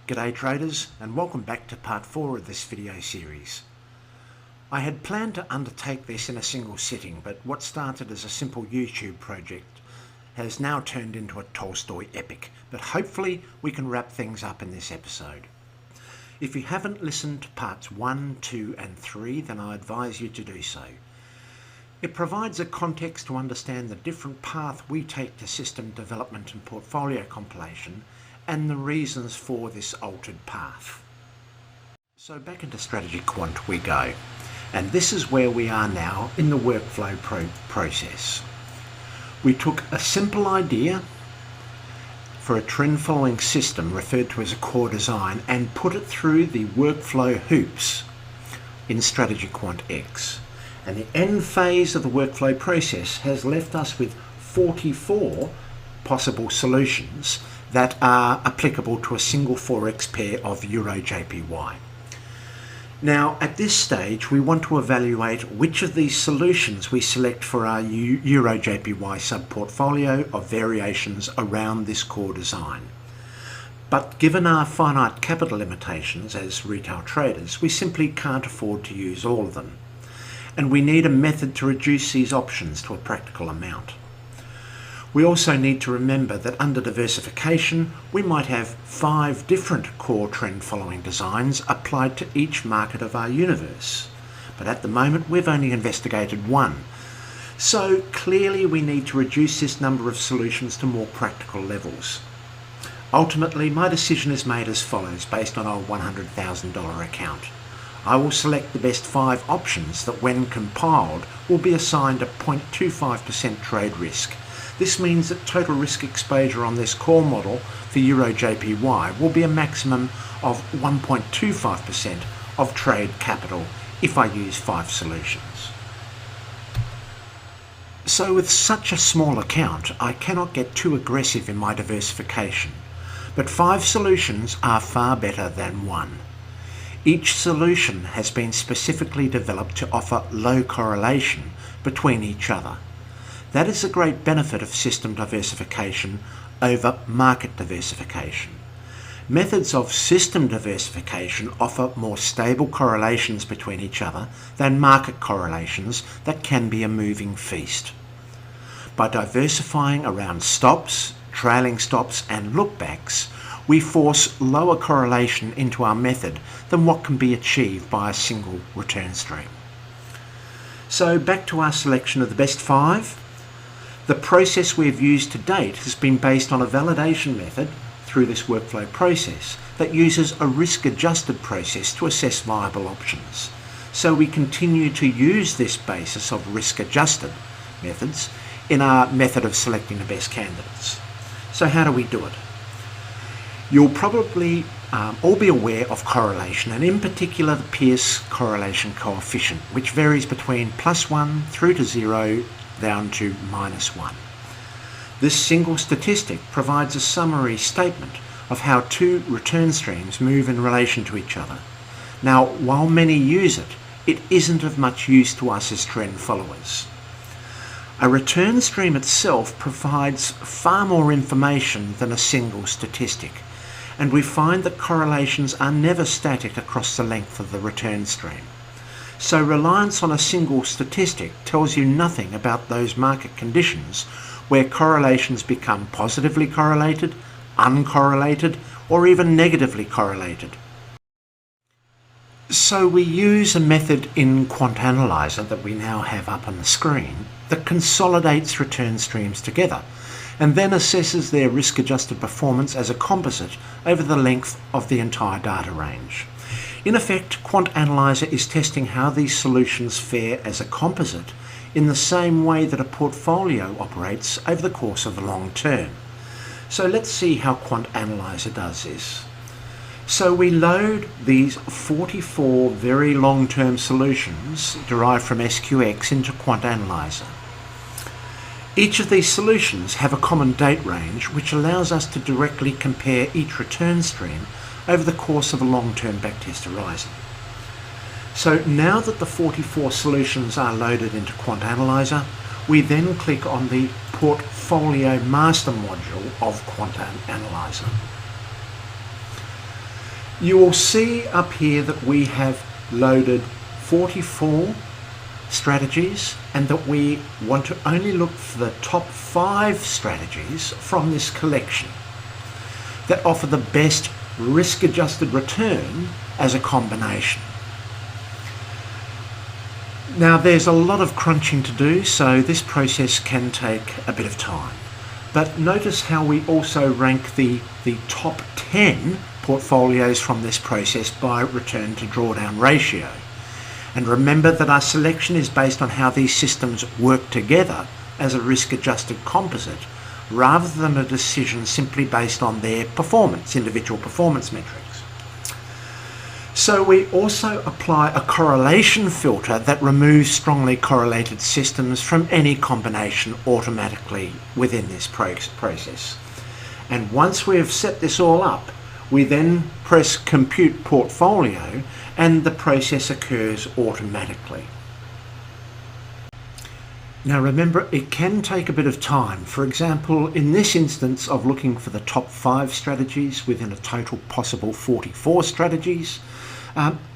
G'day traders, and welcome back to part 4 of this video series. I had planned to undertake this in a single sitting, but what started as a simple YouTube project has now turned into a Tolstoy epic, but hopefully we can wrap things up in this episode. If you haven't listened to parts 1, 2 and 3, then I advise you to do so. It provides a context to understand the different path we take to system development and portfolio compilation, and the reasons for this altered path. So back into Strategy Quant we go, and this is where we are now in the workflow process. We took a simple idea for a trend following system referred to as a core design and put it through the workflow hoops in Strategy Quant X. And the end phase of the workflow process has left us with 44 possible solutions that are applicable to a single forex pair of Euro-JPY. Now, at this stage, we want to evaluate which of these solutions we select for our Euro-JPY sub-portfolio of variations around this core design. But given our finite capital limitations as retail traders, we simply can't afford to use all of them. And we need a method to reduce these options to a practical amount. We also need to remember that under diversification, we might have 5 different core trend following designs applied to each market of our universe. But at the moment, we've only investigated one. So clearly we need to reduce this number of solutions to more practical levels. Ultimately, my decision is made as follows based on our $100,000 account. I will select the best 5 options that when compiled will be assigned a 0.25% trade risk. This means that total risk exposure on this core model for Euro-JPY will be a maximum of 1.25% of trade capital if I use 5 solutions. So with such a small account, I cannot get too aggressive in my diversification, but 5 solutions are far better than 1. Each solution has been specifically developed to offer low correlation between each other. That is a great benefit of system diversification over market diversification. Methods of system diversification offer more stable correlations between each other than market correlations that can be a moving feast. By diversifying around stops, trailing stops and lookbacks, we force lower correlation into our method than what can be achieved by a single return stream. So back to our selection of the best 5. The process we've used to date has been based on a validation method through this workflow process that uses a risk-adjusted process to assess viable options. So we continue to use this basis of risk-adjusted methods in our method of selecting the best candidates. So how do we do it? You'll probably all be aware of correlation, and in particular the Pearce correlation coefficient, which varies between +1 through to 0 down to -1. This single statistic provides a summary statement of how 2 return streams move in relation to each other. Now, while many use it, it isn't of much use to us as trend followers. A return stream itself provides far more information than a single statistic, and we find that correlations are never static across the length of the return stream. So reliance on a single statistic tells you nothing about those market conditions where correlations become positively correlated, uncorrelated, or even negatively correlated. So we use a method in Quant Analyzer that we now have up on the screen that consolidates return streams together and then assesses their risk-adjusted performance as a composite over the length of the entire data range. In effect, Quant Analyzer is testing how these solutions fare as a composite in the same way that a portfolio operates over the course of the long term. So let's see how Quant Analyzer does this. So we load these 44 very long-term solutions derived from SQX into Quant Analyzer. Each of these solutions have a common date range which allows us to directly compare each return stream over the course of a long-term backtest horizon. So now that the 44 solutions are loaded into Quant Analyzer, we then click on the Portfolio Master module of Quant Analyzer. You will see up here that we have loaded 44 strategies and that we want to only look for the top 5 strategies from this collection that offer the best risk-adjusted return as a combination. Now there's a lot of crunching to do, so this process can take a bit of time. But notice how we also rank the top 10 portfolios from this process by return to drawdown ratio. And remember that our selection is based on how these systems work together as a risk-adjusted composite, rather than a decision simply based on their performance, individual performance metrics. So we also apply a correlation filter that removes strongly correlated systems from any combination automatically within this process. And once we have set this all up, we then press Compute Portfolio and the process occurs automatically. Now remember, it can take a bit of time. For example, in this instance of looking for the top 5 strategies within a total possible 44 strategies,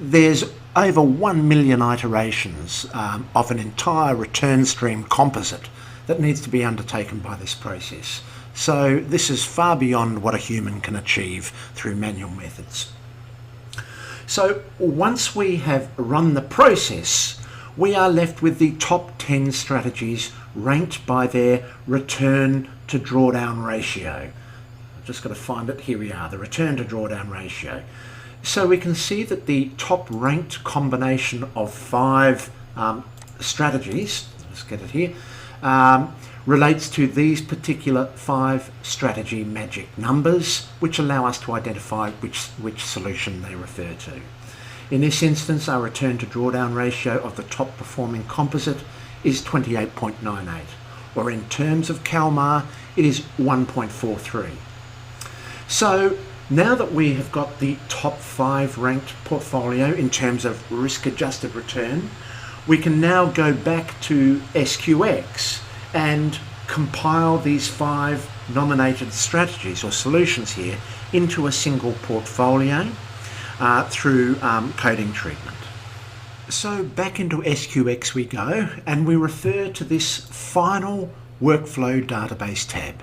there's over 1 million iterations of an entire return stream composite that needs to be undertaken by this process. So this is far beyond what a human can achieve through manual methods. So once we have run the process, we are left with the top 10 strategies ranked by their return to drawdown ratio. I've just got to find it. Here we are, the return to drawdown ratio. So we can see that the top ranked combination of 5 strategies, let's get it here, relates to these particular 5 strategy magic numbers, which allow us to identify which solution they refer to. In this instance, our return to drawdown ratio of the top performing composite is 28.98, or in terms of CalMar, it is 1.43. So now that we have got the top 5 ranked portfolio in terms of risk-adjusted return, we can now go back to SQX and compile these 5 nominated strategies or solutions here into a single portfolio through coding treatment. So back into SQX we go, and we refer to this final workflow database tab.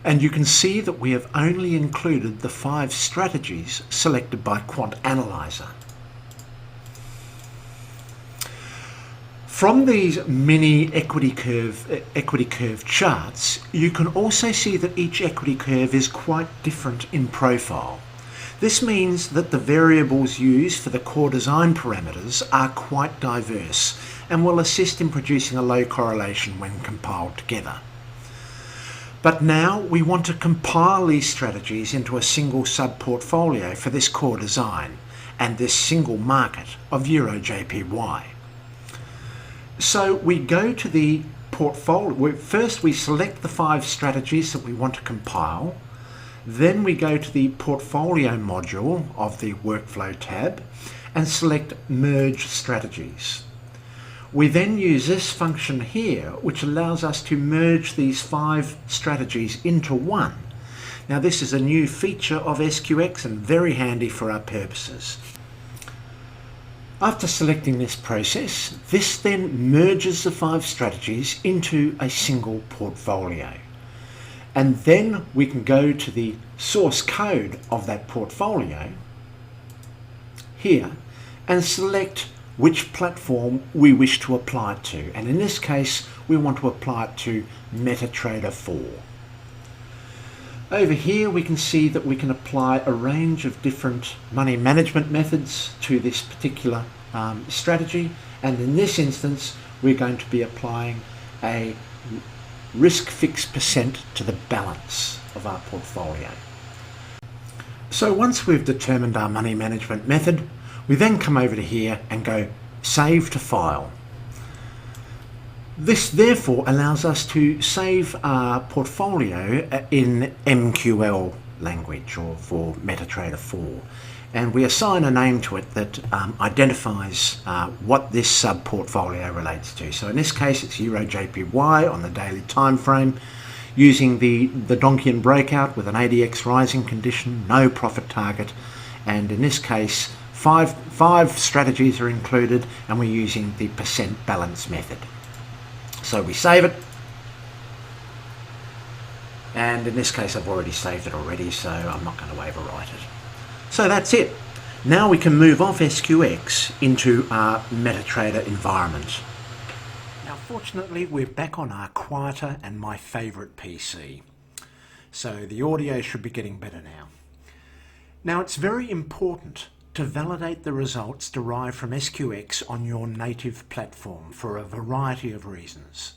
And you can see that we have only included the 5 strategies selected by Quant Analyzer. From these mini equity curve charts, you can also see that each equity curve is quite different in profile. This means that the variables used for the core design parameters are quite diverse and will assist in producing a low correlation when compiled together. But now we want to compile these strategies into a single sub-portfolio for this core design and this single market of EUR/JPY. So we go to the portfolio. First we select the 5 strategies that we want to compile. Then we go to the portfolio module of the workflow tab and select merge strategies. We then use this function here, which allows us to merge these 5 strategies into one. Now this is a new feature of SQX and very handy for our purposes. After selecting this process, this then merges the 5 strategies into a single portfolio. And then we can go to the source code of that portfolio here and select which platform we wish to apply it to. And in this case, we want to apply it to MetaTrader 4. Over here we can see that we can apply a range of different money management methods to this particular strategy, and in this instance we're going to be applying a risk fix percent to the balance of our portfolio. So once we've determined our money management method, we then come over to here and go Save to File. This therefore allows us to save our portfolio in MQL language, or for MetaTrader 4, and we assign a name to it that identifies what this sub-portfolio relates to. So in this case it's EUR/JPY on the daily time frame, using the Donchian breakout with an ADX rising condition, no profit target, and in this case five strategies are included, and we're using the percent balance method. So we save it, and in this case I've already saved it already, so I'm not going to overwrite it. So that's it. Now we can move off SQX into our MetaTrader environment. Now fortunately we're back on our quieter and my favourite PC. So the audio should be getting better now. Now it's very important to validate the results derived from SQX on your native platform for a variety of reasons.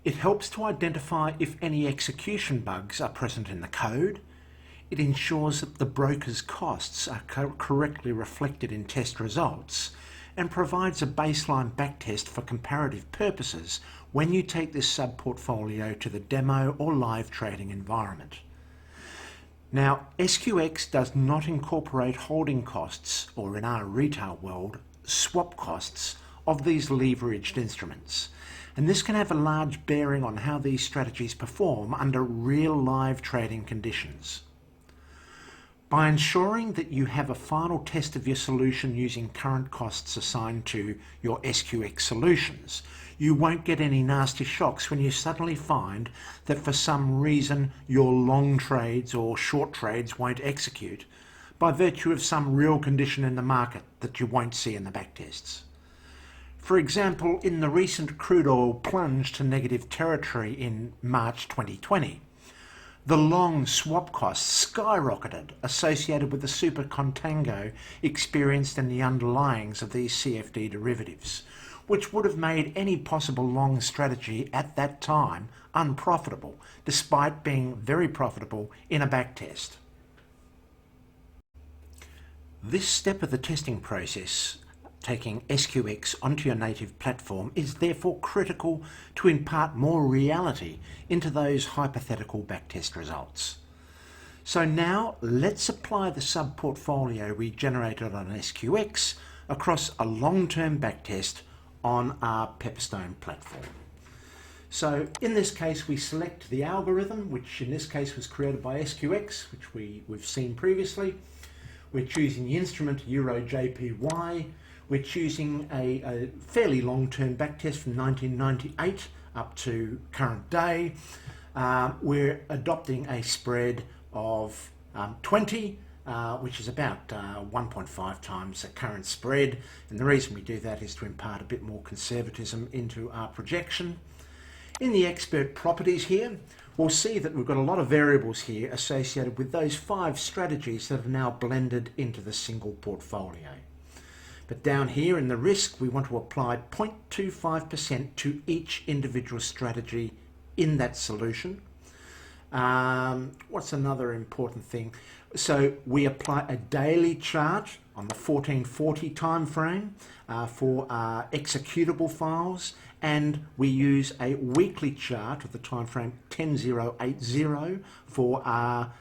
It helps to identify if any execution bugs are present in the code. It ensures that the broker's costs are correctly reflected in test results, and provides a baseline backtest for comparative purposes when you take this sub-portfolio to the demo or live trading environment. Now, SQX does not incorporate holding costs, or in our retail world, swap costs of these leveraged instruments. And this can have a large bearing on how these strategies perform under real live trading conditions. By ensuring that you have a final test of your solution using current costs assigned to your SQX solutions, you won't get any nasty shocks when you suddenly find that for some reason your long trades or short trades won't execute by virtue of some real condition in the market that you won't see in the backtests. For example, in the recent crude oil plunge to negative territory in March 2020, the long swap costs skyrocketed associated with the super contango experienced in the underlyings of these CFD derivatives, which would have made any possible long strategy at that time unprofitable, despite being very profitable in a backtest. This step of the testing process, taking SQX onto your native platform, is therefore critical to impart more reality into those hypothetical backtest results. So now let's apply the sub-portfolio we generated on SQX across a long-term backtest on our Pepperstone platform. So in this case we select the algorithm, which in this case was created by SQX, which we've seen previously. We're choosing the instrument EUR-JPY. We're choosing a fairly long-term backtest from 1998 up to current day. We're adopting a spread of 20, which is about 1.5 times the current spread. And the reason we do that is to impart a bit more conservatism into our projection. In the expert properties here, we'll see that we've got a lot of variables here associated with those 5 strategies that are now blended into the single portfolio. But down here in the risk, we want to apply 0.25% to each individual strategy in that solution. What's another important thing? So we apply a daily chart on the 1440 time frame for our executable files, and we use a weekly chart of the time frame 10080 for our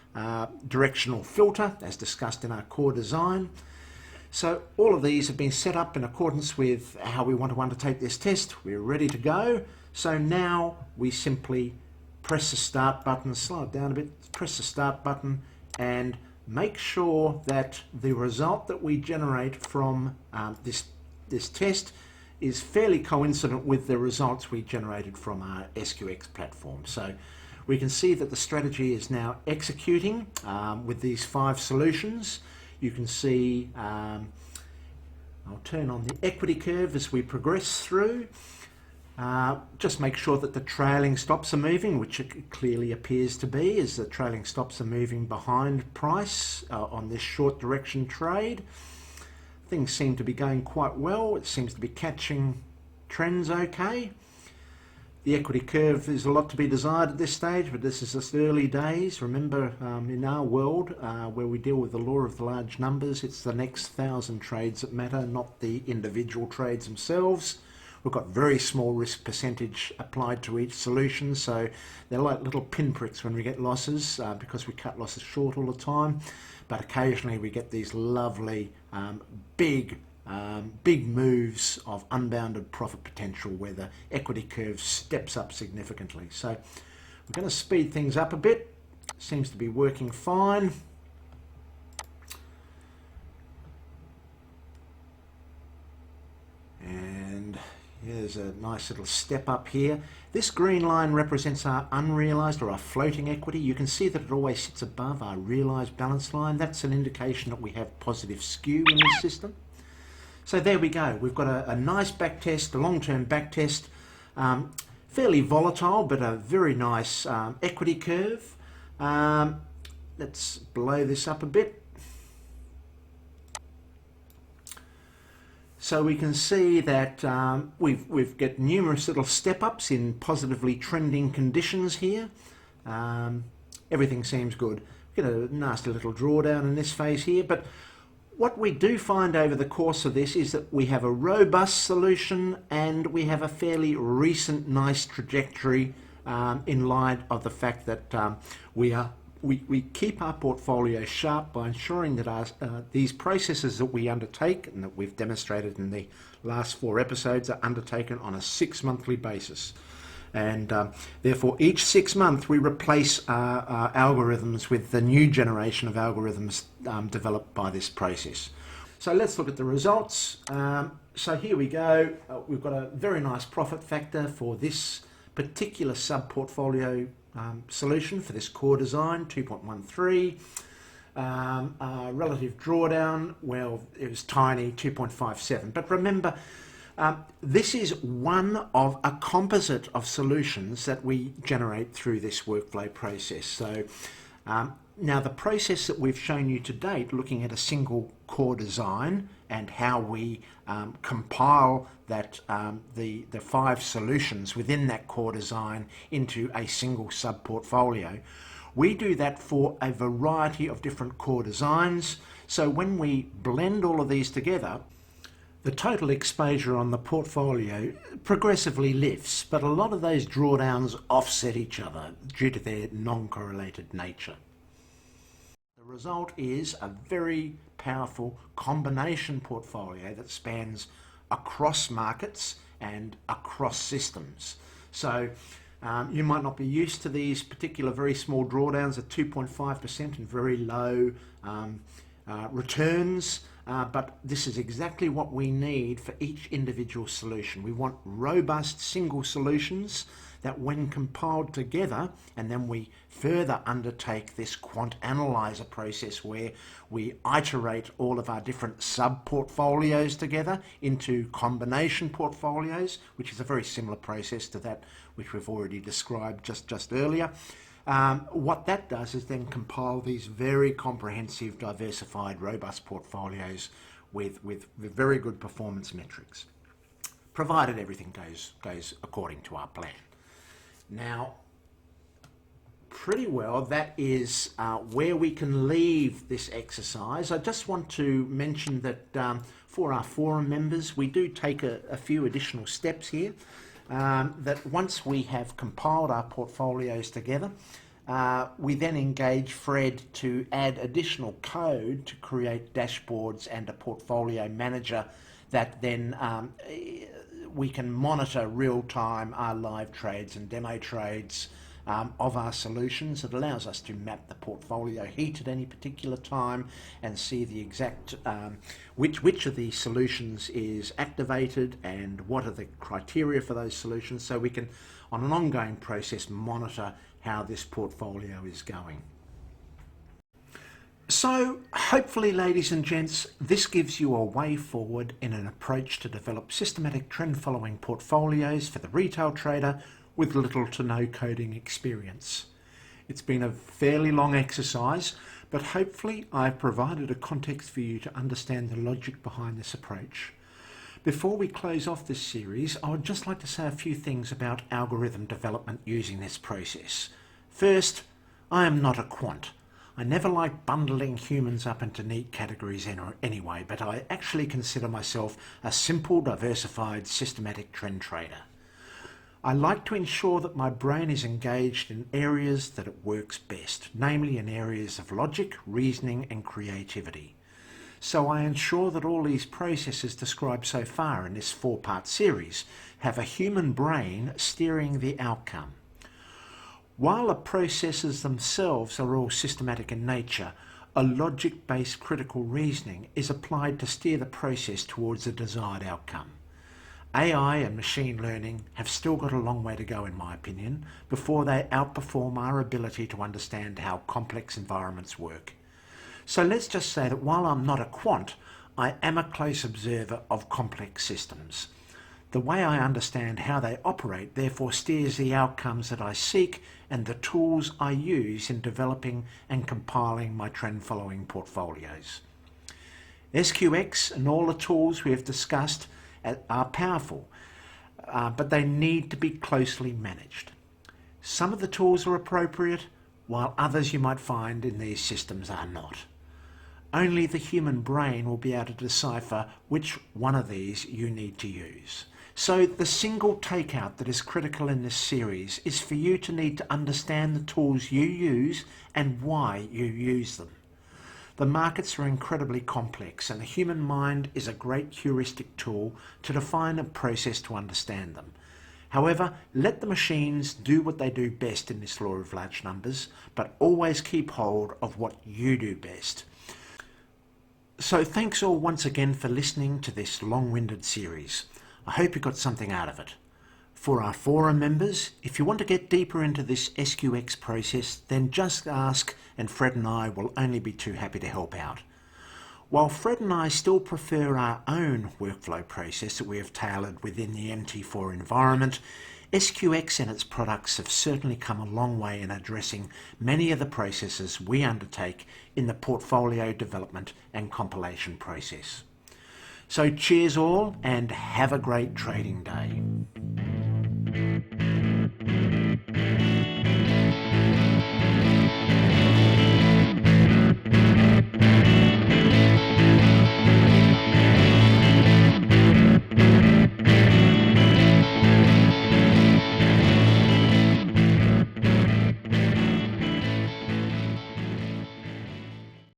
directional filter, as discussed in our core design. So all of these have been set up in accordance with how we want to undertake this test. We're ready to go. So now we simply press the start button, slow it down a bit, press the start button, and make sure that the result that we generate from this test is fairly coincident with the results we generated from our SQX platform. So we can see that the strategy is now executing with these 5 solutions. You can see, I'll turn on the equity curve as we progress through. Just make sure that the trailing stops are moving, which it clearly appears to be, as the trailing stops are moving behind price on this short direction trade. Things seem to be going quite well. It seems to be catching trends okay. The equity curve is a lot to be desired at this stage, but this is just early days. Remember, in our world, where we deal with the law of the large numbers, it's the next 1,000 trades that matter, not the individual trades themselves. We've got very small risk percentage applied to each solution, so they're like little pinpricks when we get losses, because we cut losses short all the time. But occasionally we get these lovely big moves of unbounded profit potential where the equity curve steps up significantly. So we're going to speed things up a bit. Seems to be working fine. there's a nice little step up here. This green line represents our unrealised or our floating equity. You can see that it always sits above our realised balance line. That's an indication that we have positive skew in this system. So there we go. We've got a nice back test, a long-term back test, fairly volatile, but a very nice equity curve. Let's blow this up a bit. So we can see that we've got numerous little step-ups in positively trending conditions here. Everything seems good. We've got a nasty little drawdown in this phase here, but what we do find over the course of this is that we have a robust solution and we have a fairly recent nice trajectory in light of the fact that we keep our portfolio sharp by ensuring that these processes that we undertake and that we've demonstrated in the last 4 episodes are undertaken on a 6-monthly basis. And therefore each 6 months we replace our algorithms with the new generation of algorithms developed by this process. So let's look at the results. So here we go. We've got a very nice profit factor for this particular sub-portfolio solution for this core design, 2.13. Relative drawdown, well, it was tiny, 2.57. But remember, this is one of a composite of solutions that we generate through this workflow process. So now the process that we've shown you to date, looking at a single core design and how we compile that the 5 solutions within that core design into a single sub-portfolio, we do that for a variety of different core designs. So when we blend all of these together, the total exposure on the portfolio progressively lifts, but a lot of those drawdowns offset each other due to their non-correlated nature. The result is a very powerful combination portfolio that spans across markets and across systems. So you might not be used to these particular very small drawdowns at 2.5% and very low returns, but this is exactly what we need for each individual solution. We want robust single solutions that when compiled together, and then we further undertake this Quant Analyzer process where we iterate all of our different sub-portfolios together into combination portfolios, which is a very similar process to that which we've already described just earlier. What that does is then compile these very comprehensive, diversified, robust portfolios with very good performance metrics, provided everything goes according to our plan. Now, pretty well that is where we can leave this exercise. I just want to mention that for our forum members, we do take a few additional steps here. That once we have compiled our portfolios together, we then engage Fred to add additional code to create dashboards and a portfolio manager that then we can monitor real-time our live trades and demo trades of our solutions. It allows us to map the portfolio heat at any particular time and see the exact which of the solutions is activated and what are the criteria for those solutions, so we can on an ongoing process monitor how this portfolio is going. So hopefully, ladies and gents, this gives you a way forward in an approach to develop systematic trend following portfolios for the retail trader with little to no coding experience. It's been a fairly long exercise, but hopefully I've provided a context for you to understand the logic behind this approach. Before we close off this series, I would just like to say a few things about algorithm development using this process. First, I am not a quant. I never like bundling humans up into neat categories anyway, but I actually consider myself a simple, diversified, systematic trend trader. I like to ensure that my brain is engaged in areas that it works best, namely in areas of logic, reasoning and creativity. So I ensure that all these processes described so far in this 4-part series have a human brain steering the outcome. While the processes themselves are all systematic in nature, a logic-based critical reasoning is applied to steer the process towards a desired outcome. AI and machine learning have still got a long way to go, in my opinion, before they outperform our ability to understand how complex environments work. So let's just say that while I'm not a quant, I am a close observer of complex systems. The way I understand how they operate therefore steers the outcomes that I seek and the tools I use in developing and compiling my trend-following portfolios. SQX and all the tools we have discussed are powerful, but they need to be closely managed. Some of the tools are appropriate, while others you might find in these systems are not. Only the human brain will be able to decipher which one of these you need to use. So the single takeout that is critical in this series is for you to need to understand the tools you use and why you use them. The markets are incredibly complex, and the human mind is a great heuristic tool to define a process to understand them. However, let the machines do what they do best in this law of large numbers, but always keep hold of what you do best. So thanks all once again for listening to this long-winded series. I hope you got something out of it. For our forum members, if you want to get deeper into this SQX process, then just ask and Fred and I will only be too happy to help out. While Fred and I still prefer our own workflow process that we have tailored within the MT4 environment, SQX and its products have certainly come a long way in addressing many of the processes we undertake in the portfolio development and compilation process. So cheers all and have a great trading day.